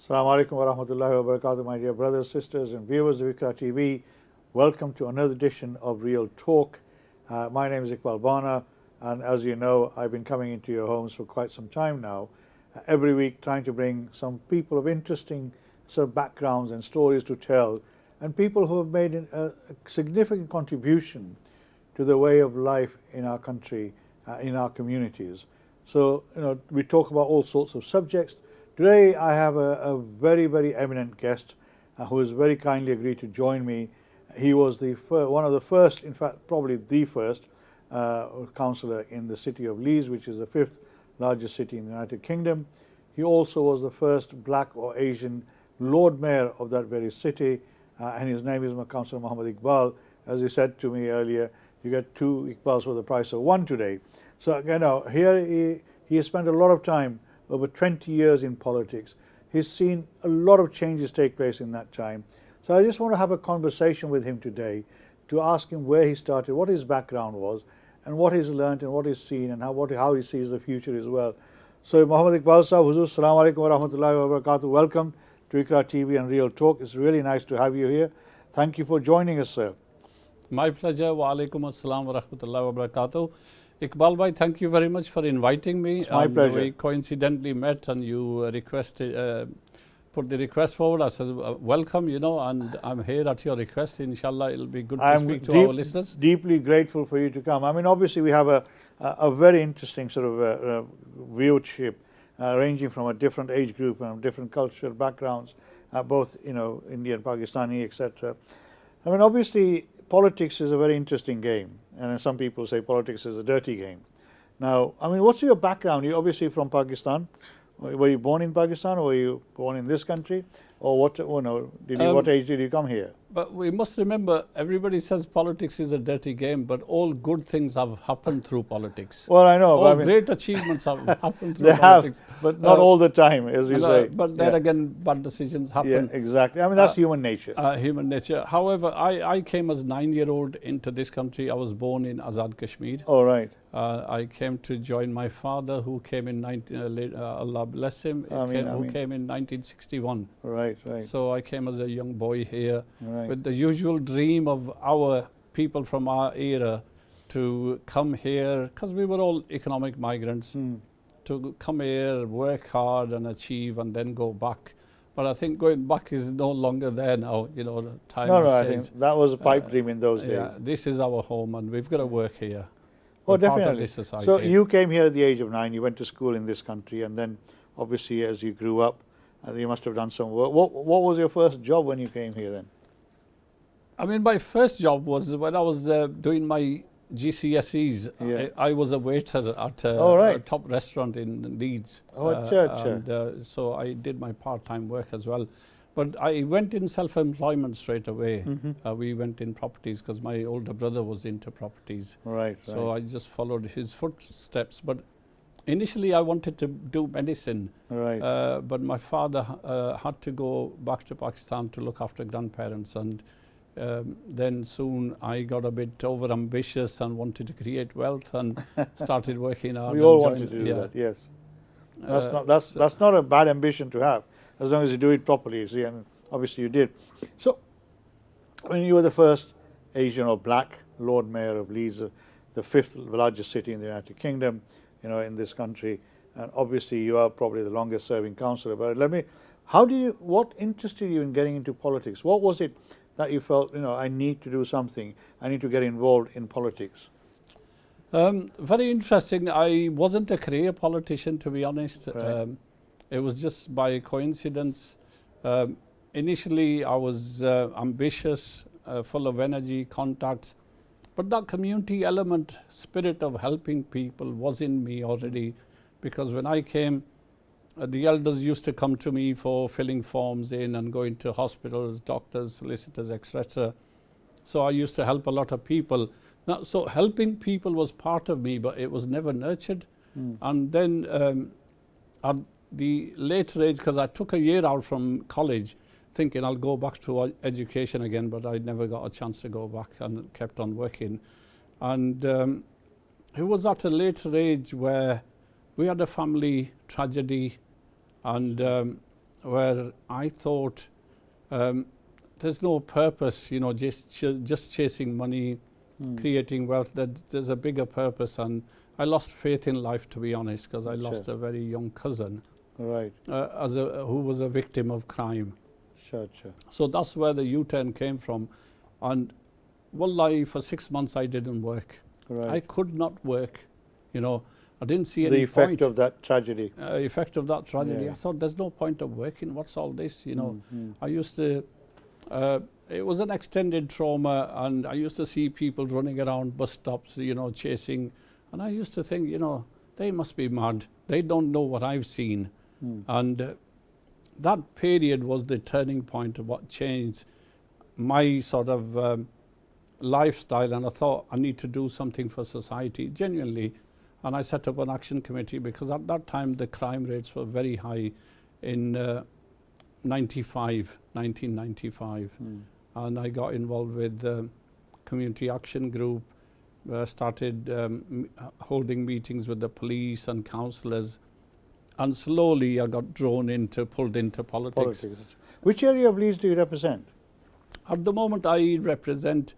Assalamu alaikum wa rahmatullahi wa barakatuh, my dear brothers, sisters and viewers of Iqra TV. Welcome to another edition of Real Talk. My name is Iqbal Bana, and as you know, I've been coming into your homes for quite some time now, every week trying to bring some people of interesting sort of backgrounds and stories to tell, and people who have made a significant contribution to the way of life in our country, in our communities. So, we talk about all sorts of subjects. Today I have a very, very eminent guest who has very kindly agreed to join me. He was one of the first, in fact probably the first councillor in the city of Leeds, which is the 5th largest city in the United Kingdom. He also was the first black or Asian Lord Mayor of that very city, and his name is Councillor Mohammed Iqbal. As he said to me earlier, you get 2 Iqbals for the price of 1 today. So here he has spent a lot of time, over 20 years in politics. He's seen a lot of changes take place in that time. So I just want to have a conversation with him today to ask him where he started, what his background was, and what he's learnt and what he's seen, and how he sees the future as well. So Mohammed Iqbal Sahab, Huzur, Assalamu alaikum wa rahmatullahi wa barakatuh. Welcome to Iqra TV and Real Talk. It's really nice to have you here. Thank you for joining us, sir. My pleasure. Wa alaikum assalam wa rahmatullahi wa barakatuh. Iqbal bhai, thank you very much for inviting me. It's my pleasure. We coincidentally met and you put the request forward. I said, welcome, and I'm here at your request. Inshallah, it'll be good to speak to our listeners. Deeply grateful for you to come. I mean, obviously we have a very interesting sort of viewership ranging from a different age group and different cultural backgrounds, both, Indian, Pakistani, etc. I mean, obviously politics is a very interesting game, and some people say politics is a dirty game. Now, I mean, what's your background? You're obviously from Pakistan. Were you born in Pakistan, or were you born in this country, or what? What age did you come here? But we must remember, everybody says politics is a dirty game, but all good things have happened through politics. Well, I know. All great achievements have happened through politics. They have, but not all the time, as you say. But then again, bad decisions happen. Yeah, exactly. I mean, that's human nature. Human nature. However, I came as a 9-year-old into this country. I was born in Azad Kashmir. Oh, right. I came to join my father, who came in Allah bless him, who came in 1961. Right, right. So I came as a young boy here, right, with the usual dream of our people from our era to come here, because we were all economic migrants, to come here, work hard and achieve and then go back. But I think going back is no longer there now, the time has I changed. think that was a pipe dream in those days. Yeah, this is our home and we've got to work here. Oh, We're part of definitely. this society. So you came here at the age of 9, you went to school in this country, and then obviously as you grew up, you must have done some work. What was your first job when you came here then? I mean, my first job was when I was doing my GCSEs. Yeah. I was a waiter at a top restaurant in Leeds. So I did my part-time work as well. But I went in self-employment straight away. We went in properties because my older brother was into properties. Right. So I just followed his footsteps. But initially I wanted to do medicine. Right. But my father had to go back to Pakistan to look after grandparents, and then soon I got a bit over-ambitious and wanted to create wealth and started working hard. We all want to do that, yes. That's not a bad ambition to have, as long as you do it properly, see, and obviously you did. So, when you were the first Asian or black Lord Mayor of Leeds, the 5th largest city in the United Kingdom, in this country, and obviously you are probably the longest serving councillor, but what interested you in getting into politics? What was it that you felt, I need to do something, I need to get involved in politics? Very interesting. I wasn't a career politician, to be honest. Right. It was just by coincidence. Initially, I was ambitious, full of energy, contacts, but that community element, spirit of helping people was in me already, because when I came, the elders used to come to me for filling forms in and going to hospitals, doctors, solicitors, etc. So I used to help a lot of people. Now, so helping people was part of me, but it was never nurtured. And then at the later age, because I took a year out from college thinking I'll go back to education again, but I never got a chance to go back and kept on working. And it was at a later age where we had a family tragedy, and where I thought there's no purpose, you know, just chasing money, creating wealth. That there's a bigger purpose, and I lost faith in life, to be honest, because I lost a very young cousin, Right. who was a victim of crime. Sure. So that's where the U-turn came from, and wallahi, for 6 months I didn't work. Right. I could not work, you know. I didn't see any The effect point. of that tragedy. Effect of that tragedy. Yeah. I thought there's no point of working. What's all this, you know? I used to. It was an extended trauma, and I used to see people running around bus stops, you know, chasing, and I used to think, you know, they must be mad. They don't know what I've seen, and that period was the turning point of what changed my sort of lifestyle, and I thought I need to do something for society, genuinely. And I set up an action committee because at that time the crime rates were very high in 1995. And I got involved with the community action group, started holding meetings with the police and councillors, and slowly I got pulled into politics. Which area of Leeds do you represent? At the moment I represent,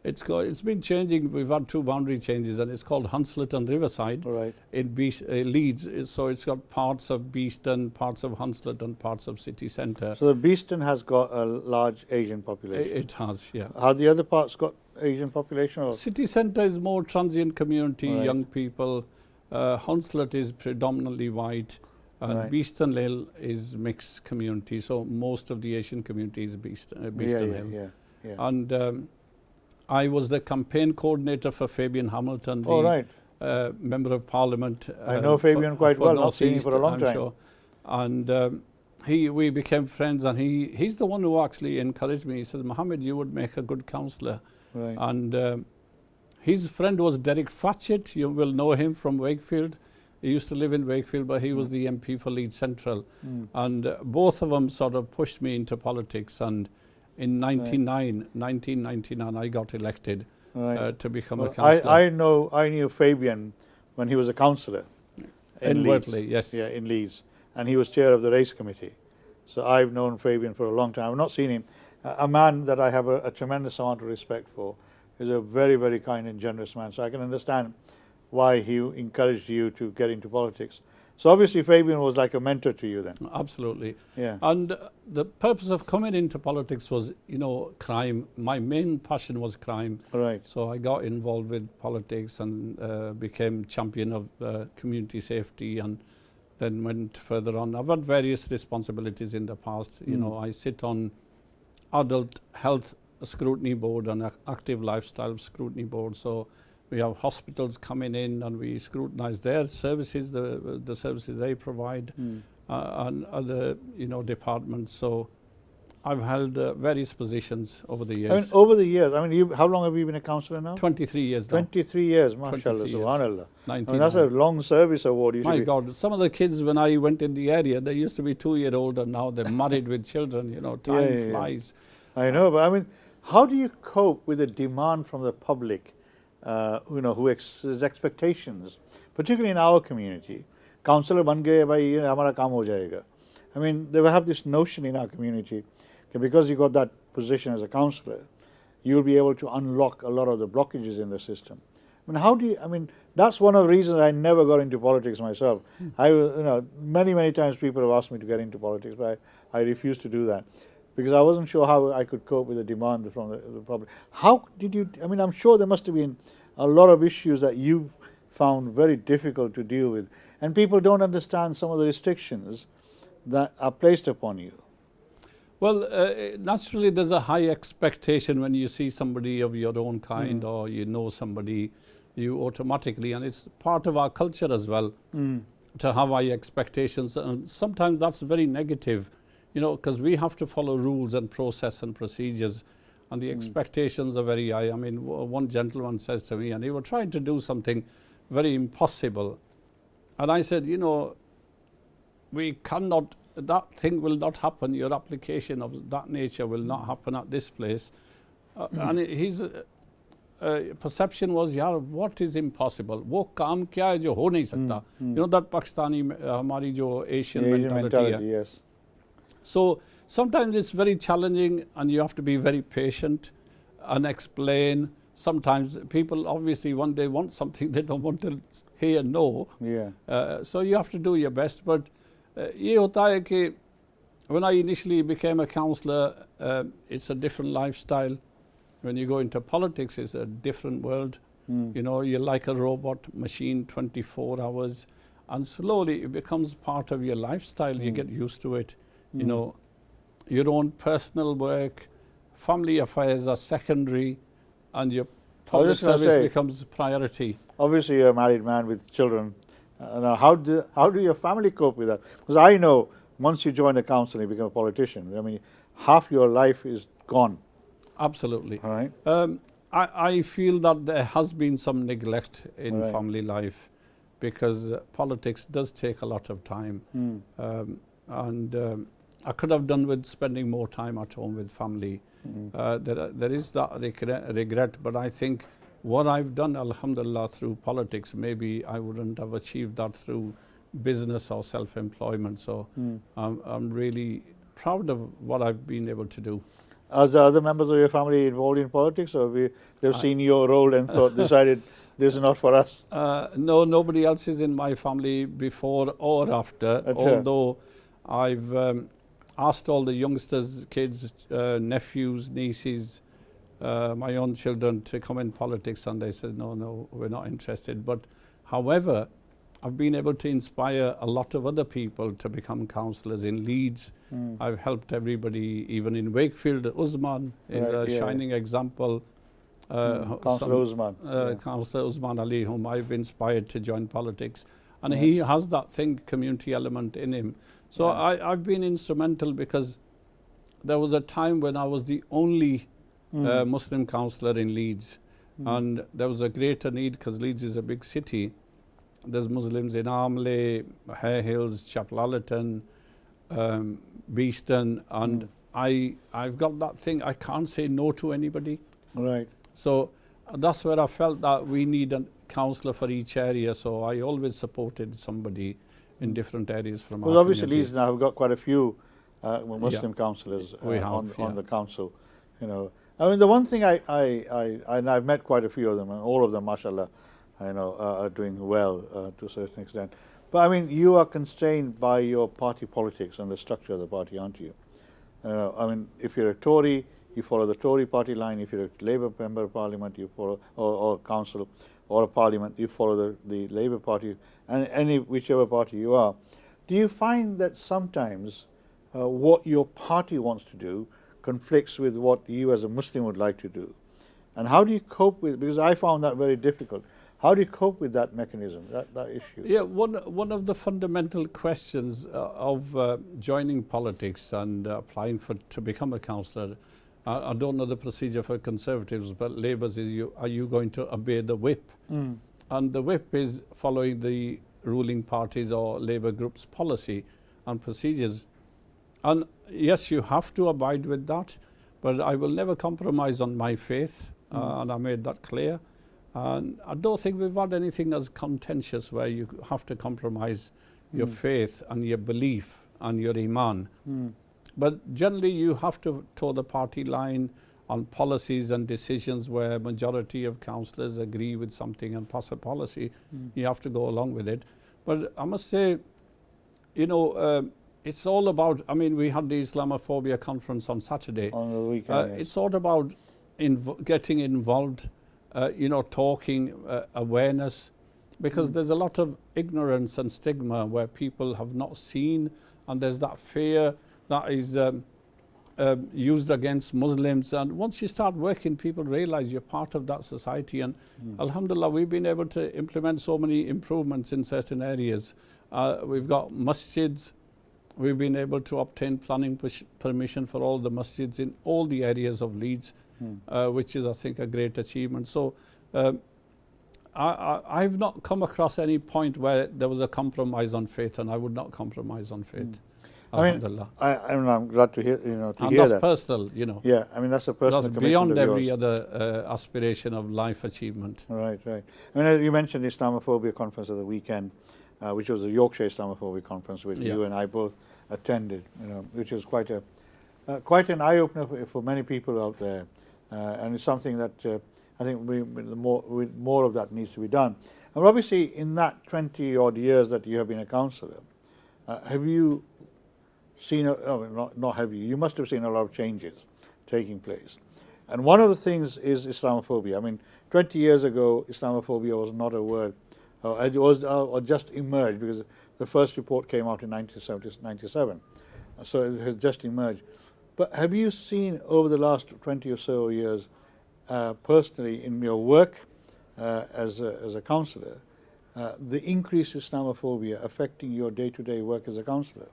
it's been changing. We've had 2 boundary changes, and it's called Hunslet and Riverside. Right. In Leeds, so it's got parts of Beeston, parts of Hunslet, and parts of city centre. So the Beeston has got a large Asian population. It has, yeah. Have the other parts got Asian population? Or? City centre is more transient community, Right. young people. Hunslet is predominantly white, and Right. Beeston Hill is mixed community. So most of the Asian community is Beeston Hill. Yeah. And I was the campaign coordinator for Fabian Hamilton, the right. Member of Parliament. I know Fabian quite well. I've seen him for a long time. Sure. And we became friends, and he's the one who actually encouraged me. He said, Mohammed, you would make a good councillor. Right. And his friend was Derek Fatchett. You will know him from Wakefield. He used to live in Wakefield, but he was the MP for Leeds Central. And both of them sort of pushed me into politics. And in 1999, I got elected to become a councillor. I knew Fabian when he was a councillor in Leeds. Wortley, yes. Yeah, in Leeds. And he was chair of the race committee. So I've known Fabian for a long time. I've not seen him. A man that I have a tremendous amount of respect for. He's a very, very kind and generous man. So I can understand why he encouraged you to get into politics. So obviously Fabian was like a mentor to you then. Absolutely. Yeah. And the purpose of coming into politics was, you know, crime. My main passion was crime. Right. So I got involved with politics and became champion of community safety, and then went further on. I've had various responsibilities in the past. You know, I sit on adult health scrutiny board and active lifestyle scrutiny board. So we have hospitals coming in, and we scrutinise their services, the services they provide, and other, you know, departments. So I've held various positions over the years. I mean, over the years, how long have you been a councillor now? 23 years now. 23 years, mashallah, 23 years. subhanallah. 99. That's a long service award. You My God, some of the kids when I went in the area, they used to be 2-year-old, and now they're married with children, you know, time flies. I know, but how do you cope with the demand from the public, you know, whose expectations, particularly in our community, councillor ban gaye, bhai, hamara kaam ho jayega. They have this notion in our community that because you got that position as a councillor, you'll be able to unlock a lot of the blockages in the system. How do you, that's one of the reasons I never got into politics myself. Many times people have asked me to get into politics, but I refused to do that because I wasn't sure how I could cope with the demand from the public. How did you, I'm sure there must have been a lot of issues that you found very difficult to deal with, and people don't understand some of the restrictions that are placed upon you. Well, naturally there's a high expectation when you see somebody of your own kind or you know somebody, you automatically, and it's part of our culture as well, to have high expectations, and sometimes that's very negative, you know, because we have to follow rules and process and procedures, and the expectations are very high. One gentleman says to me, and he was trying to do something very impossible, and I said, you know, we cannot, that thing will not happen, your application of that nature will not happen at this place. And his perception was, yaar, what is impossible? Wo kaam kya hai jo ho nahi sakta? You know, that Pakistani, hamari jo Asian mentality hai. Yes. So sometimes it's very challenging and you have to be very patient and explain. Sometimes people obviously when they want something they don't want to hear no. Yeah. So you have to do your best. But ये होता है कि when I initially became a councillor, it's a different lifestyle. When you go into politics, it's a different world. You know, you're like a robot machine 24 hours. And slowly it becomes part of your lifestyle. You get used to it. You know, your own personal work, family affairs are secondary, and your public service becomes priority. Obviously, you're a married man with children. Now, how do your family cope with that? Because I know once you join the council and you become a politician, I mean, half your life is gone. Absolutely. All right. I feel that there has been some neglect in family life because politics does take a lot of time. And I could have done with spending more time at home with family. There is that regret, but I think what I've done, alhamdulillah, through politics, maybe I wouldn't have achieved that through business or self-employment. So I'm really proud of what I've been able to do. Are the other members of your family involved in politics, or they've seen your role and decided this is not for us? No, nobody else is in my family before or after, although I've asked all the youngsters, kids, nephews, nieces, my own children to come in politics, and they said, no, we're not interested. But however, I've been able to inspire a lot of other people to become councillors in Leeds. I've helped everybody, even in Wakefield. Usman is a shining example. Councillor Usman. Councillor Usman Ali, whom I've inspired to join politics. And he has that community element in him. So I've been instrumental because there was a time when I was the only Muslim councillor in Leeds. And there was a greater need because Leeds is a big city. There's Muslims in Armley, Hare Hills, Chaplallerton, Beeston, and I've got that thing, I can't say no to anybody. Right. So that's where I felt that we need a councillor for each area, so I always supported somebody in different areas from our community. Obviously Leeds now have got quite a few Muslim councillors on the council. You know, I mean, the one thing and I've met quite a few of them, and all of them, mashallah, I know, are doing well to a certain extent. But I mean, you are constrained by your party politics and the structure of the party, aren't you? I mean, if you're a Tory, you follow the Tory party line. If you're a Labour member of Parliament, you follow, or council, or a Parliament, you follow the Labour party, and whichever party you are. Do you find that sometimes what your party wants to do conflicts with what you as a Muslim would like to do? And how do you cope with, because I found that very difficult. How do you cope with that mechanism, that issue? Yeah, one of the fundamental questions of joining politics and applying to become a councillor, I don't know the procedure for Conservatives, but Labour's is, are you going to obey the whip? And the whip is following the ruling parties or Labour group's policy and procedures. And yes, you have to abide with that, but I will never compromise on my faith, and I made that clear. And I don't think we've had anything as contentious where you have to compromise your faith and your belief and your iman. But generally you have to toe the party line on policies and decisions where majority of councillors agree with something and pass a policy. You have to go along with it. But I must say, you know, it's all about, I mean, we had the Islamophobia conference on Saturday. On the weekend, yes. It's all about getting involved, you know, talking, awareness, because there's a lot of ignorance and stigma where people have not seen, and there's that fear that is used against Muslims. And once you start working, people realize you're part of that society. And alhamdulillah, we've been able to implement so many improvements in certain areas. We've got masjids. We've been able to obtain planning permission for all the masjids in all the areas of Leeds, which is, I think, a great achievement. So I've not come across any point where there was a compromise on faith, and I would not compromise on faith. Alhamdulillah. I'm glad to hear, hear that's that. Personal, you know. Yeah, I mean, that's a personal that's commitment beyond of every yours. other aspiration of life achievement. Right. I mean, you mentioned the Islamophobia conference of the weekend, which was the Yorkshire Islamophobia conference, which you and I both attended, which is quite an eye-opener for many people out there, and it's something that I think more of that needs to be done. And obviously, in that 20-odd years that you have been a councillor, have you seen, not have you must have seen a lot of changes taking place. And one of the things is Islamophobia. I mean, 20 years ago, Islamophobia was not a word, it was just emerged, because the first report came out in 1997. So it has just emerged. But have you seen over the last 20 or so years, personally in your work as a councillor, the increased Islamophobia affecting your day-to-day work as a councillor?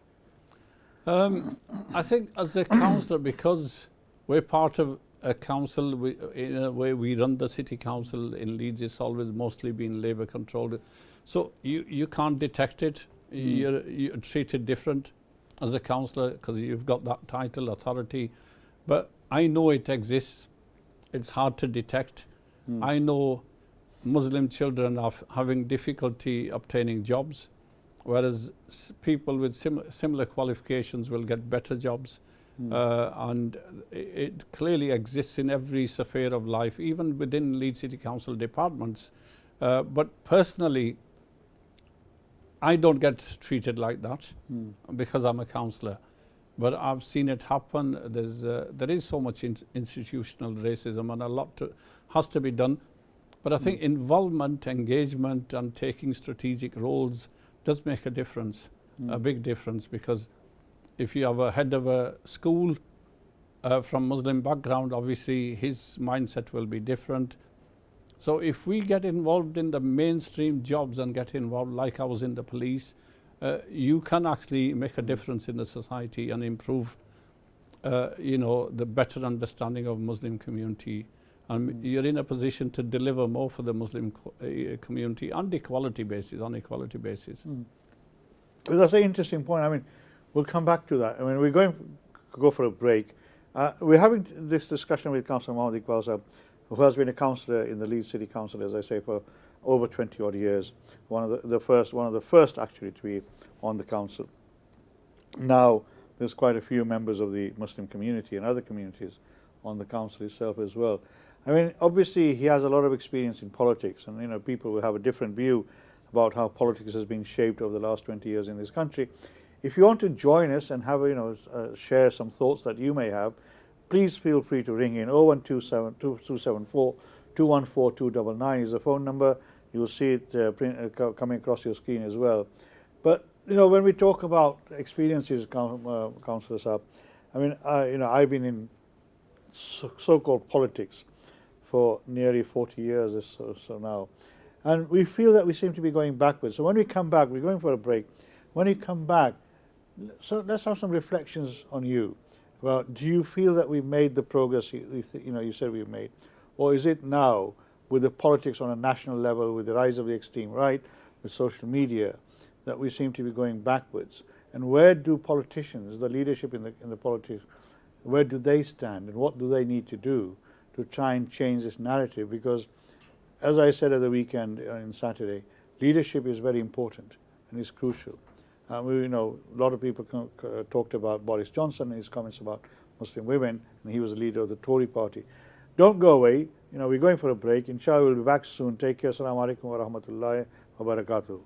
I think as a councillor, because we're part of a council, in a way we run the city council in Leeds, it's always mostly been Labour controlled. So you can't detect it. You're treated different as a councillor because you've got that title, authority. But I know it exists. It's hard to detect. I know Muslim children are having difficulty obtaining jobs, whereas people with similar qualifications will get better jobs. And it clearly exists in every sphere of life, even within Leeds City Council departments. But personally, I don't get treated like that because I'm a councillor. But I've seen it happen. There is so much institutional racism, and a lot has to be done. But I think involvement, engagement, and taking strategic roles does make a difference, a big difference, because if you have a head of a school from Muslim background, obviously his mindset will be different. So if we get involved in the mainstream jobs and get involved, like I was in the police, you can actually make a difference in the society and improve, the better understanding of Muslim community. And you're in a position to deliver more for the Muslim community on equality basis. Well, that's an interesting point. I mean, we'll come back to that. I mean, we're going to go for a break. We're having this discussion with Councillor Mohammed Iqbal, who has been a councillor in the Leeds City Council, as I say, for over 20-odd years. One of the first actually to be on the council. Now, there's quite a few members of the Muslim community and other communities on the council itself as well. I mean, obviously, he has a lot of experience in politics, and people will have a different view about how politics has been shaped over the last 20 years in this country. If you want to join us and have share some thoughts that you may have, please feel free to ring in. 01274 214 299 is the phone number. You will see it coming across your screen as well. But when we talk about experiences, Councillor Saab, I mean, I've been in so-called politics for nearly 40 years or so now, and we feel that we seem to be going backwards. So when we come back, we're going for a break. When you come back, so let's have some reflections on you. Well, do you feel that we've made the progress you said we've made, or is it now, with the politics on a national level, with the rise of the extreme right, with social media, that we seem to be going backwards? And where do politicians, the leadership in the politics, where do they stand, and what do they need to do to try and change this narrative? Because, as I said at the weekend on Saturday, leadership is very important and is crucial. A lot of people talked about Boris Johnson and his comments about Muslim women, and he was the leader of the Tory party. Don't go away. We're going for a break. Inshallah, we'll be back soon. Take care. Assalamu alaikum wa rahmatullahi wa barakatuh.